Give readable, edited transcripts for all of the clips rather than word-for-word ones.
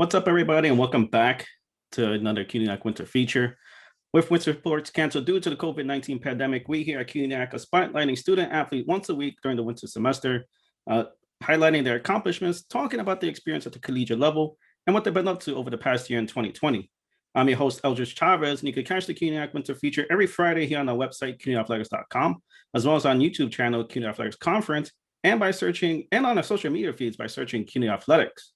What's up, everybody, and welcome back to another CUNYAC Winter Feature. With winter sports canceled due to the COVID-19 pandemic, we here at CUNYAC are spotlighting student athletes once a week during the winter semester, uh, highlighting their accomplishments, talking about the experience at the collegiate level, and what they've been up to over the past year in 2020. I'm your host, Eldridge Chavez, and you can catch the CUNYAC Winter Feature every Friday here on our website, CUNYACathletics.com, as well as on YouTube channel, CUNY Athletics Conference, and by searching, and on our social media feeds by searching CUNY Athletics.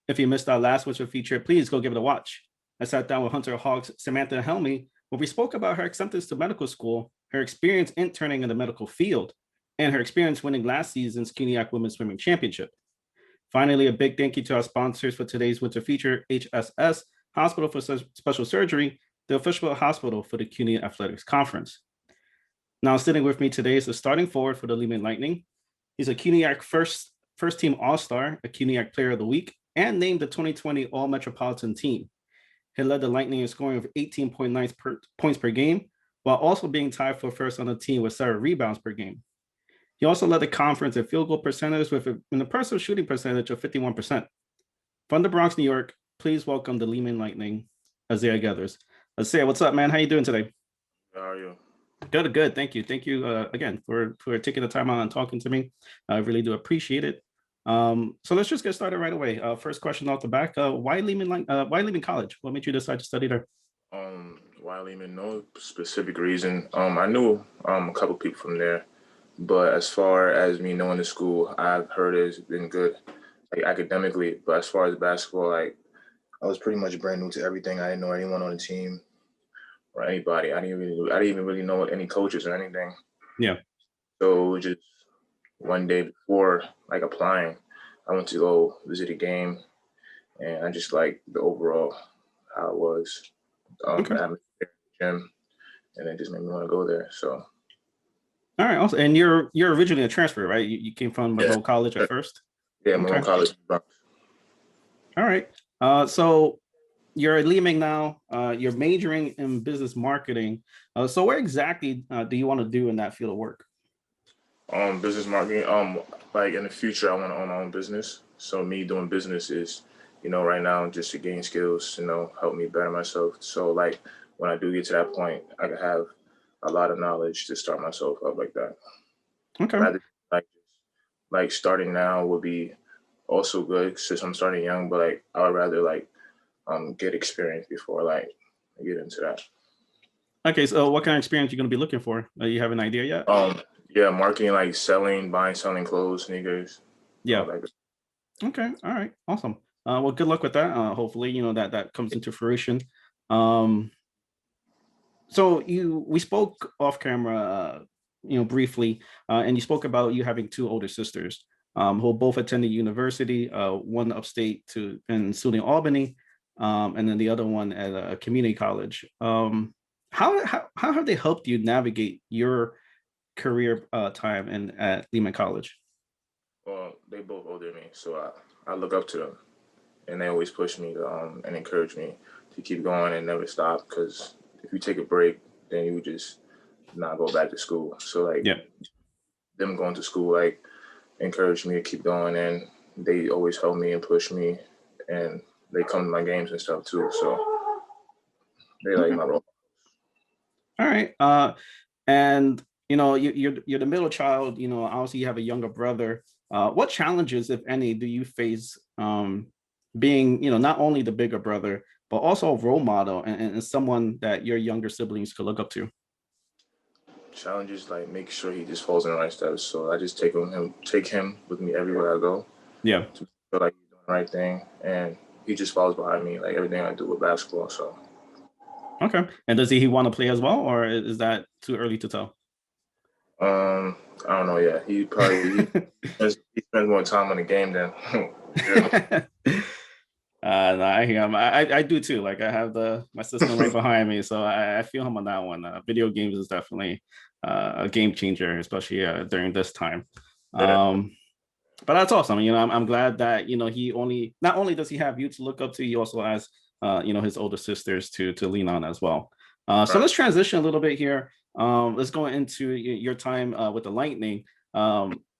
If you missed our last winter feature, please go give it a watch. I sat down with Hunter Hawk's Samantha Helmy, where we spoke about her acceptance to medical school, her experience interning in the medical field, and her experience winning last season's CUNYAC Women's Swimming Championship. Finally, a big thank you to our sponsors for today's winter feature, HSS Hospital for Special Surgery, the official hospital for the CUNY Athletics Conference. Now, sitting with me today is the starting forward for the Lehman Lightning. He's a CUNYAC first team All-Star, a CUNYAC Player of the Week, and named the 2020 All-Metropolitan Team. He led the Lightning in scoring of 18.9 points per game, while also being tied for first on the team with 7 rebounds per game. He also led the conference in field goal percentage with an impressive shooting percentage of 51%. From the Bronx, New York, please welcome the Lehman Lightning, Isaiah Geathers. Isaiah, what's up, man? How you doing today? How are you? Good. Thank you. Thank you again for taking the time out and talking to me. I really do appreciate it. So let's just get started right away. First question off the back: why Lehman College? What made you decide to study there? Why Lehman? No specific reason. I knew a couple people from there, but as far as me knowing the school, I've heard it's been good, like academically. But as far as basketball, like I was pretty much brand new to everything. I didn't know anyone on the team or anybody. I didn't even really know any coaches or anything. Yeah. So just one day before like applying, I went to go visit a game, and I just like the overall how it was, Okay. the atmosphere, the gym, and it just made me want to go there. So All right. Also, and you're originally a transfer, right? You came from yeah, Monroe College at first. yeah, Okay. Malone College. All right. So you're at Lehman now. You're majoring in business marketing. So where exactly do you want to do in that field of work? Business marketing. Like in the future, I want to own my own business. So me doing business is, right now just to gain skills, help me better myself. So like when I do get to that point, I could have a lot of knowledge to start myself up like that. Okay. Rather like starting now would be also good since I'm starting young, but like I would rather like get experience before like I get into that. Okay. So what kind of experience are you going to be looking for? You have an idea yet? Yeah, marketing, like selling, buying, selling clothes, sneakers, Yeah. all that. Okay. All right. Awesome. Well, good luck with that. Hopefully, that comes into fruition. Um, so we spoke off camera, briefly, and you spoke about you having 2 older sisters, who both attended university. One upstate in SUNY Albany, and then the other one at a community college. How have they helped you navigate your career time at Lehman College? Well, they both older than me, so I look up to them, and they always push me to and encourage me to keep going and never stop. Because if you take a break, then you just not go back to school. So like Yeah. them going to school like encouraged me to keep going, and they always help me and push me, and they come to my games and stuff too. So they like Okay. my role. All right. And you're the middle child. Obviously you have a younger brother. What challenges, if any, do you face being not only the bigger brother but also a role model and someone that your younger siblings could look up to? Challenges like make sure he just falls in the right steps. So I just take him with me everywhere I go Yeah. to feel like he's doing the right thing, and he just follows behind me like everything I do with basketball. So Okay. And does he want to play as well, or is that too early to tell? I don't know. Yeah, he spends more time on the game than No, I hear him. I do too. Like I have my system right behind me, so I feel him on that one. Video games is definitely a game changer, especially during this time. yeah. But that's awesome. I'm glad that he not only does he have you to look up to, he also has his older sisters to lean on as well. So Right. let's transition a little bit here. Let's go into your time with the Lightning.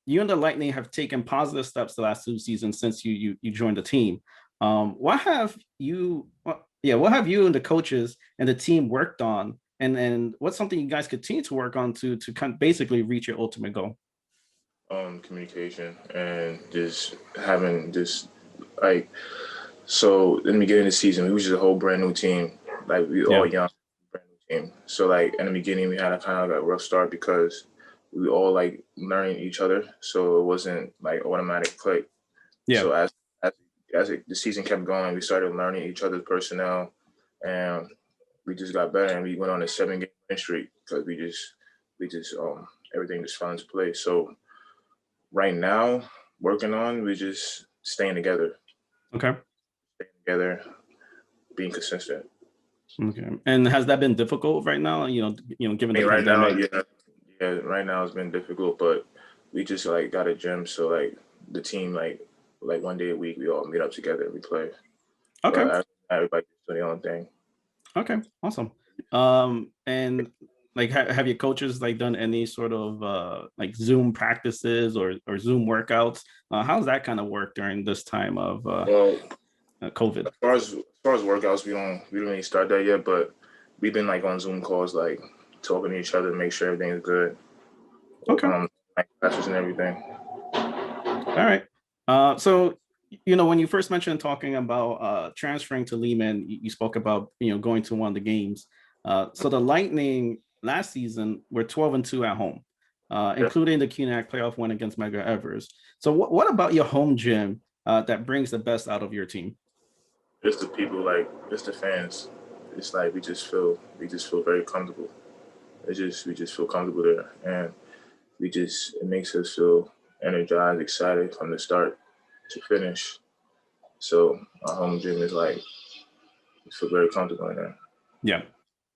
You and the Lightning have taken positive steps the last 2 seasons since you joined the team. What have you, what have you and the coaches and the team worked on? And what's something you guys continue to work on to kind of basically reach your ultimate goal? Communication and just having just like so in the beginning of the season we was just a whole brand new team. Like we all Yeah. young, brand new team. So like in the beginning we had a kind of like a rough start because we all like learning each other. So it wasn't like automatic click. Yeah. So as the season kept going, we started learning each other's personnel, and we just got better. And we went on a 7 game win streak because we just everything just fell into place. So right now, working on we just staying together, Okay. together, being consistent. Okay. And has that been difficult right now? Given I the mean, right now, pandemic. yeah, right now it's been difficult, but we just like got a gym, so like the team like 1 day a week we all meet up together and we play. Okay. But everybody's doing their own thing. Okay. Awesome. And like, have your coaches like done any sort of like Zoom practices or Zoom workouts? How's that kind of work during this time of Well, COVID? as far as workouts, we don't really start that yet, but we've been like on Zoom calls, like talking to each other, to make sure everything's good. Okay. Like classes and everything. All right. So, when you first mentioned talking about transferring to Lehman, you spoke about, going to one of the games. So the Lightning last season were 12-2 at home, Yeah, including the CUNYAC playoff win against Mega Evers. So what about your home gym that brings the best out of your team? just the people, like just the fans. It's like we just feel very comfortable. We just feel comfortable there, and it makes us feel energized, excited from the start to finish. So our home gym is like we feel very comfortable in there. Yeah,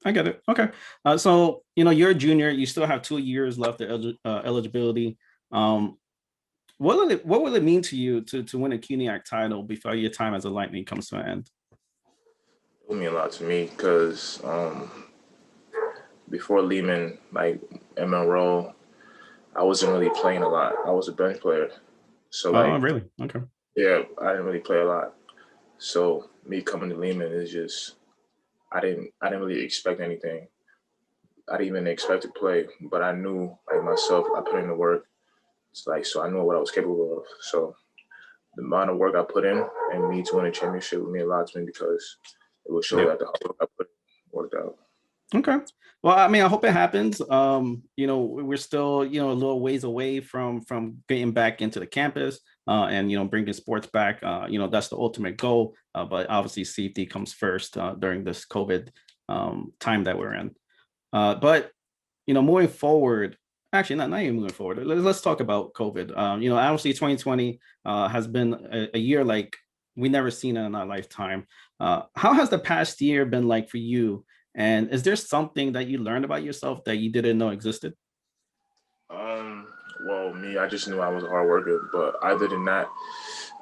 I get it. Okay. So, you're a junior, you still have 2 years left of eligibility. Um, what will it mean to you to win a CUNYAC title before your time as a Lightning comes to an end? It mean a lot to me because before Lehman, like in Monroe, I wasn't really playing a lot. I was a bench player, so Oh, like really? Okay. yeah, I didn't really play a lot. So me coming to Lehman is just I didn't really expect anything. I didn't even expect to play, but I knew like myself. I put in the work. It's like so I knew what I was capable of. So the amount of work I put in and me to win a championship would mean a lot to me because it will show Yeah. that the hard work I put in worked out. Okay. Well, I mean, I hope it happens. We're still, a little ways away from getting back into the campus, and bringing sports back. That's the ultimate goal. But obviously, safety comes first during this COVID time that we're in. But moving forward, actually, not even moving forward. Let's talk about COVID. Obviously, 2020 has been a year like we never seen in our lifetime. How has the past year been like for you? And is there something that you learned about yourself that you didn't know existed? Um, well, me, I just knew I was a hard worker, but other than that,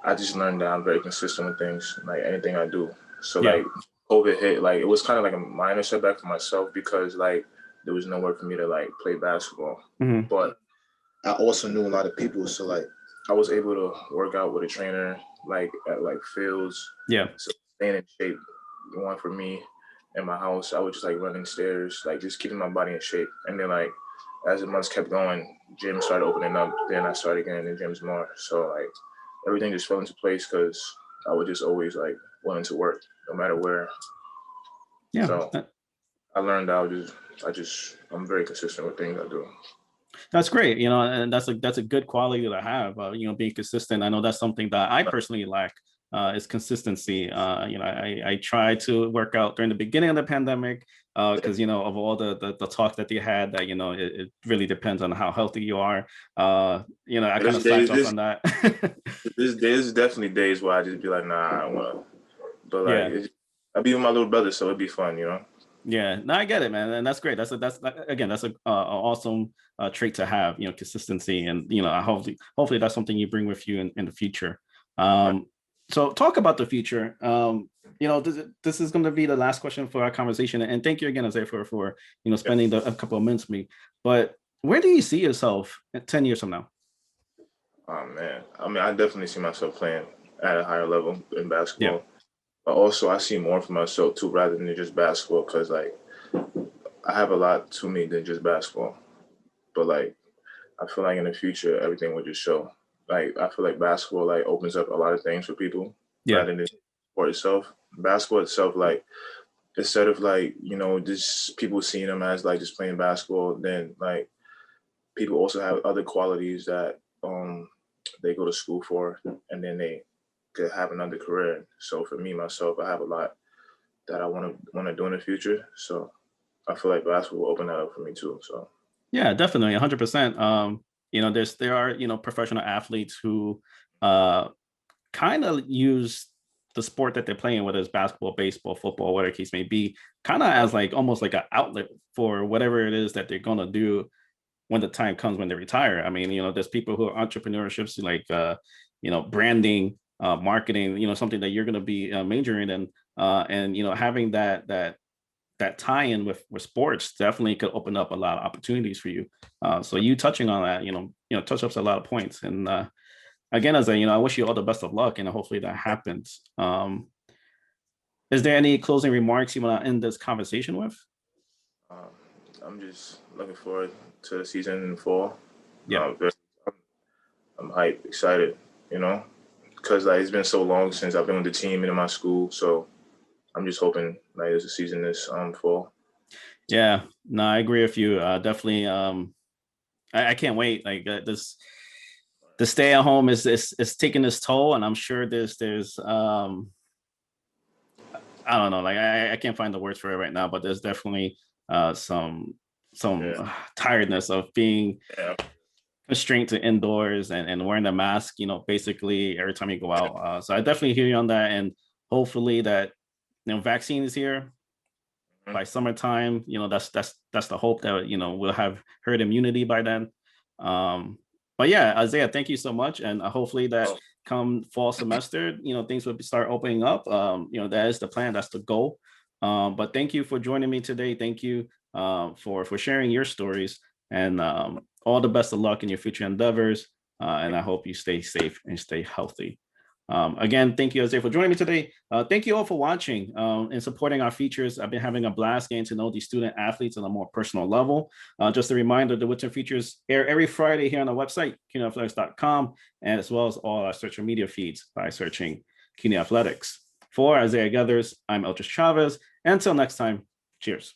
I just learned that I'm very consistent with things, like anything I do. So Yeah. like COVID hit, like it was kind of like a minor setback for myself because like there was nowhere for me to like play basketball. Hmm. But I also knew a lot of people, so like I was able to work out with a trainer, like at like fields, Yeah. so staying in shape. One for me in my house, I was just like running stairs, like just keeping my body in shape. And then like as the months kept going, gyms started opening up. Then I started getting in gyms more. So like everything just fell into place because I was just always like willing to work no matter where. Yeah. So I learned I'm very consistent with things I do. That's great, and that's a good quality to have. Being consistent. I know that's something that I personally lack. Is consistency. I try to work out during the beginning of the pandemic because of all the talk that they had that it really depends on how healthy you are. I kind There's of slacked days, off on that. there's definitely days where I just be like, nah, I don't want to. But like, Yeah. I be with my little brother, so it'd be fun, Yeah, no, I get it, man, and that's great. That's again, that's a awesome trait to have. Consistency, and hopefully that's something you bring with you in the future. Um, so talk about the future. This is going to be the last question for our conversation, and thank you again, Isaiah, for spending a couple of minutes with me. But where do you see yourself 10 years from now? Oh man, I mean, I definitely see myself playing at a higher level in Yeah. basketball. But also, I see more for myself too, rather than just basketball, because like I have a lot to me than just basketball. But like I feel like in the future, everything will just show. Like I feel like basketball like opens up a lot of things for people Yeah. rather than sport itself. Basketball itself, like instead of like just people seeing them as like just playing basketball, then like people also have other qualities that they go to school for, and then they could have another career. So for me myself, I have a lot that I want to do in the future. So I feel like basketball will open that up for me too. So Yeah, definitely, 100%. There are professional athletes who kind of use the sport that they're playing, whether it's basketball, baseball, football, whatever the case may be, kind of as like almost like an outlet for whatever it is that they're gonna do when the time comes when they retire. I mean, there's people who are entrepreneurships like branding, marketing, something that you're gonna be majoring in, and having that tie-in with sports definitely could open up a lot of opportunities for you. So you touching on that, touch ups a lot of points. And again, as I wish you all the best of luck, and hopefully that happens. Is there any closing remarks you want to end this conversation with? um, I'm just looking forward to the season in the fall. Yeah. Very, I'm hyped, excited, you know, because like it's been so long since I've been with the team and in my school. So I'm just hoping like there's a season this fall. Yeah, no, I agree with you. Definitely. I can't wait. Like this, the stay at home is taking its toll, and I'm sure there's I don't know, like I can't find the words for it right now, but there's definitely some Yeah, tiredness of being yeah, constrained to indoors and wearing the mask, basically every time you go out. So I definitely hear you on that, and hopefully that vaccine is here mhm. by summertime. That's the hope that we'll have herd immunity by then. But yeah, Isaiah, thank you so much, and hopefully that Oh, come fall semester, things will start opening up. That is the plan, that's the goal. But thank you for joining me today. Thank you for sharing your stories, and all the best of luck in your future endeavors. And I hope you stay safe and stay healthy. Again, thank you, Isaiah, for joining me today. Thank you all for watching and supporting our features. I've been having a blast getting to know these student athletes on a more personal level. Just a reminder, the Winter Features air every Friday here on the website, CUNYathletics.com, and as well as all our social media feeds by searching CUNY Athletics. For Isaiah Geathers, I'm Eltris Chavez. Until next time, cheers.